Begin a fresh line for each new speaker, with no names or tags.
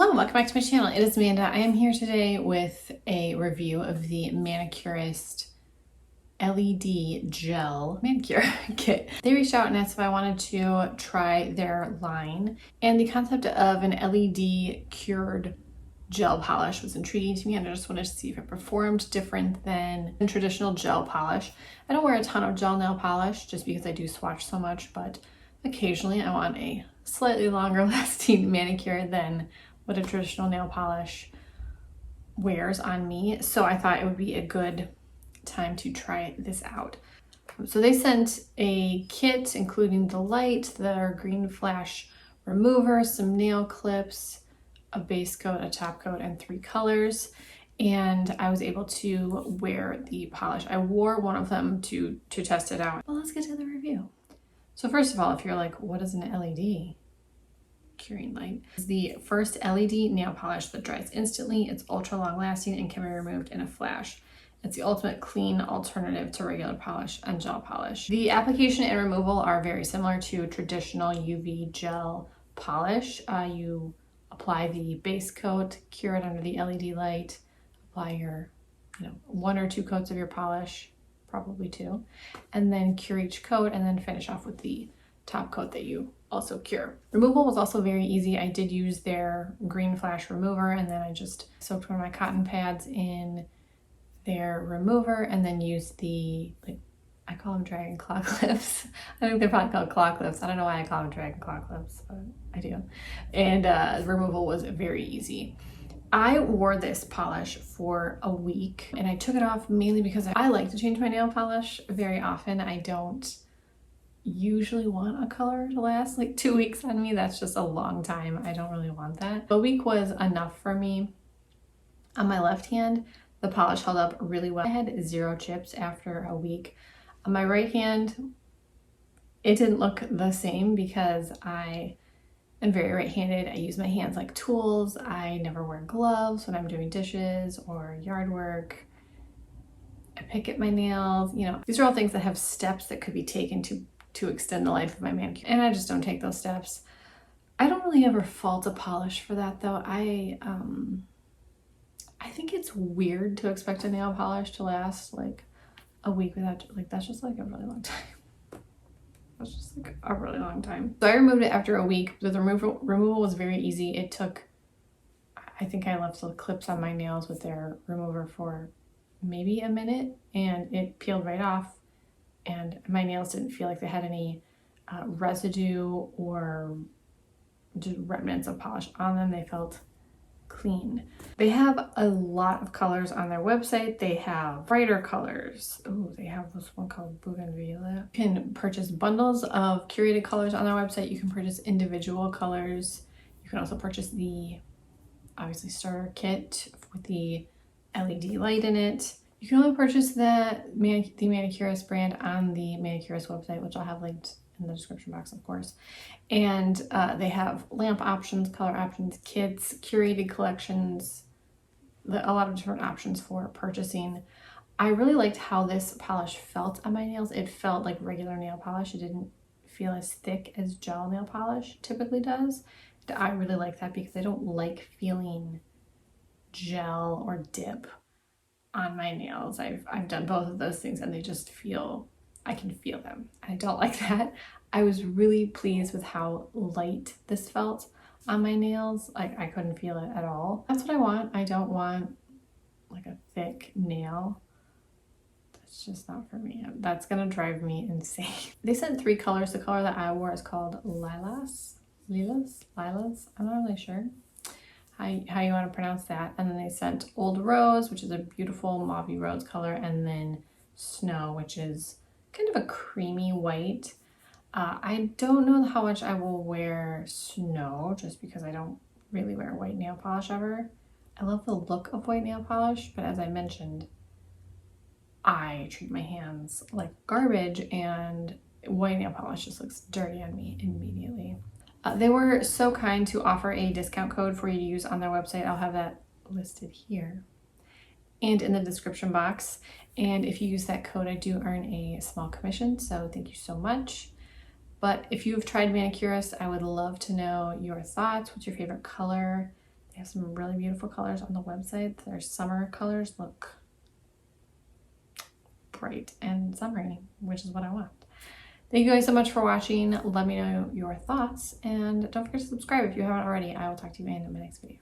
Hello, welcome back to my channel. It is Amanda. I am here today with a review of the Manucurist LED Gel Manicure Kit. They reached out and asked if I wanted to try their line, and the concept of an LED cured gel polish was intriguing to me, and I just wanted to see if it performed different than traditional gel polish. I don't wear a ton of gel nail polish just because I do swatch so much, but occasionally I want a slightly longer lasting manicure than what a traditional nail polish wears on me. So I thought it would be a good time to try this out. So they sent a kit including the light, the green flash remover, some nail clips, a base coat, a top coat, and 3 colors. And I was able to wear the polish. I wore one of them to test it out. Well, let's get to the review. So first of all, if you're like, what is an LED curing light? It's the first LED nail polish that dries instantly. It's ultra long lasting and can be removed in a flash. It's the ultimate clean alternative to regular polish and gel polish. The application and removal are very similar to traditional UV gel polish. You apply the base coat, cure it under the LED light, apply your 1 or 2 coats of your polish, probably 2, and then cure each coat, and then finish off with the top coat that you also cure. Removal was also very easy. I did use their green flash remover, and then I just soaked one of my cotton pads in their remover and then used the, I call them dragon claw clips. I think they're probably called claw clips. I don't know why I call them dragon claw clips, but I do. And the removal was very easy. I wore this polish for a week and I took it off mainly because I like to change my nail polish very often. I don't usually want a color to last like 2 weeks on me. That's just a long time. I don't really want that. A week was enough for me. On my left hand, the polish held up really well. I had 0 chips after a week. On my right hand, it didn't look the same because I am very right-handed. I use my hands like tools. I never wear gloves when I'm doing dishes or yard work. I pick at my nails. These are all things that have steps that could be taken to extend the life of my manicure, and I just don't take those steps. I don't really ever fault a polish for that though. I think it's weird to expect a nail polish to last like a week without, that's just like a really long time. That's just like a really long time. So I removed it after a week. The removal was very easy. It took, I think I left the clips on my nails with their remover for maybe a minute and it peeled right off, and my nails didn't feel like they had any residue or just remnants of polish on them. They felt clean. They have a lot of colors on their website. They have brighter colors. Oh, they have this one called Bougainvillea. You can purchase bundles of curated colors on their website. You can purchase individual colors. You can also purchase the, obviously, starter kit with the LED light in it. You can only purchase the Manucurist brand on the Manucurist website, which I'll have linked in the description box, of course. And they have lamp options, color options, kits, curated collections, a lot of different options for purchasing. I really liked how this polish felt on my nails. It felt like regular nail polish. It didn't feel as thick as gel nail polish typically does. I really like that because I don't like feeling gel or dip on my nails. I've done both of those things and they just feel, I can feel them. I don't like that. I was really pleased with how light this felt on my nails. Like I couldn't feel it at all. That's what I want. I don't want like a thick nail. That's just not for me. That's gonna drive me insane. They sent 3 colors. The color that I wore is called Lilas. I'm not really sure how you want to pronounce that. And then they sent Old Rose, which is a beautiful mauvey rose color, and then Snow, which is kind of a creamy white. I don't know how much I will wear Snow just because I don't really wear white nail polish ever. I love the look of white nail polish, but as I mentioned, I treat my hands like garbage and white nail polish just looks dirty on me immediately. They were so kind to offer a discount code for you to use on their website. I'll have that listed here and in the description box. And if you use that code, I do earn a small commission, so thank you so much. But if you've tried Manucurist, I would love to know your thoughts. What's your favorite color? They They have some really beautiful colors on the website. Their summer colors look bright and summery, which is what I want. Thank you guys so much for watching. Let me know your thoughts, and don't forget to subscribe if you haven't already. I will talk to you in my next video.